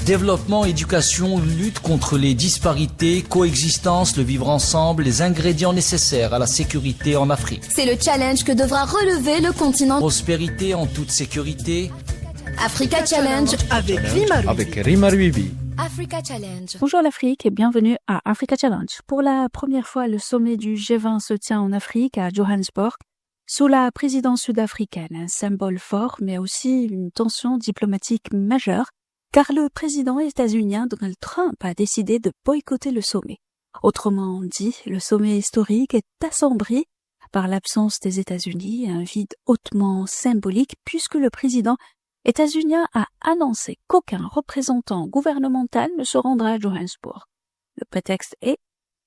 Développement, éducation, lutte contre les disparités, coexistence, le vivre ensemble, les ingrédients nécessaires à la sécurité en Afrique. C'est le challenge que devra relever le continent. Prospérité en toute sécurité. Africa Challenge avec Rima avec Rima Ruibi. Africa Challenge. Bonjour l'Afrique et bienvenue à Africa Challenge. Pour la première fois, le sommet du G20 se tient en Afrique, à Johannesburg, sous la présidence sud-africaine, un symbole fort mais aussi une tension diplomatique majeure, car le président états-unien Donald Trump a décidé de boycotter le sommet. Autrement dit, le sommet historique est assombri par l'absence des États-Unis, un vide hautement symbolique puisque le président états-unien a annoncé qu'aucun représentant gouvernemental ne se rendra à Johannesburg. Le prétexte est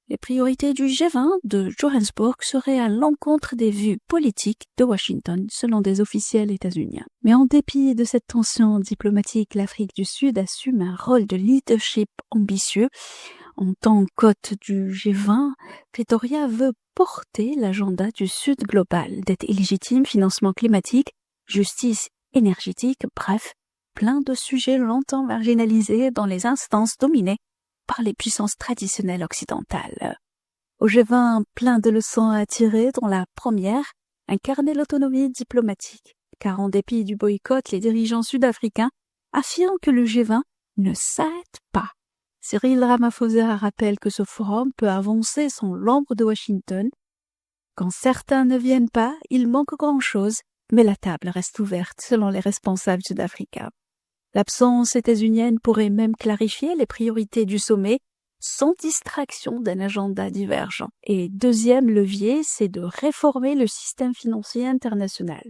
les priorités du G20 de Johannesburg seraient à l'encontre des vues politiques de Washington, selon des officiels états-uniens. Mais en dépit de cette tension diplomatique, l'Afrique du Sud assume un rôle de leadership ambitieux. En tant qu'hôte du G20, Pretoria veut porter l'agenda du Sud global, dette illégitime, financement climatique, justice énergétique, bref, plein de sujets longtemps marginalisés dans les instances dominées par les puissances traditionnelles occidentales. Au G20, plein de leçons à tirer, dont la première, incarner l'autonomie diplomatique, car en dépit du boycott, les dirigeants sud-africains affirment que le G20 ne s'arrête pas. Cyril Ramaphosa rappelle que ce forum peut avancer sans l'ombre de Washington. Quand certains ne viennent pas, il manque grand-chose, mais la table reste ouverte selon les responsables sud-africains. L'absence états-unienne pourrait même clarifier les priorités du sommet sans distraction d'un agenda divergent. Et deuxième levier, c'est de réformer le système financier international.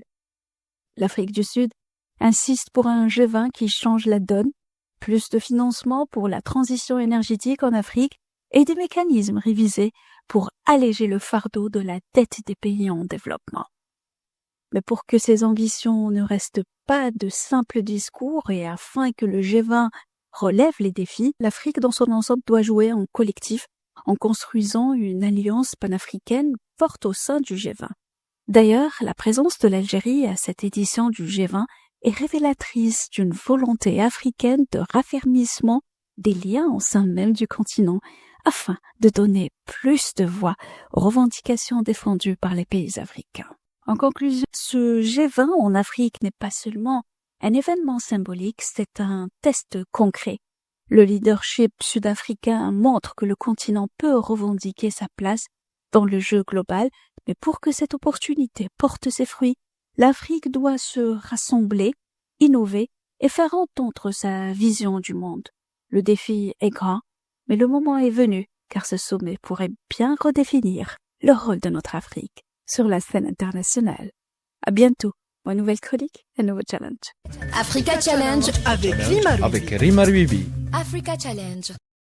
L'Afrique du Sud insiste pour un G20 qui change la donne, plus de financement pour la transition énergétique en Afrique et des mécanismes révisés pour alléger le fardeau de la dette des pays en développement. Mais pour que ces ambitions ne restent pas de simples discours et afin que le G20 relève les défis, l'Afrique dans son ensemble doit jouer en collectif en construisant une alliance panafricaine forte au sein du G20. D'ailleurs, la présence de l'Algérie à cette édition du G20 est révélatrice d'une volonté africaine de raffermissement des liens au sein même du continent afin de donner plus de voix aux revendications défendues par les pays africains. En conclusion, ce G20 en Afrique n'est pas seulement un événement symbolique, c'est un test concret. Le leadership sud-africain montre que le continent peut revendiquer sa place dans le jeu global, mais pour que cette opportunité porte ses fruits, l'Afrique doit se rassembler, innover et faire entendre sa vision du monde. Le défi est grand, mais le moment est venu, car ce sommet pourrait bien redéfinir le rôle de notre Afrique sur la scène internationale. À bientôt pour une nouvelle chronique, un nouveau challenge. Africa Challenge avec Rima Avec Rima Ruibi. Africa Challenge.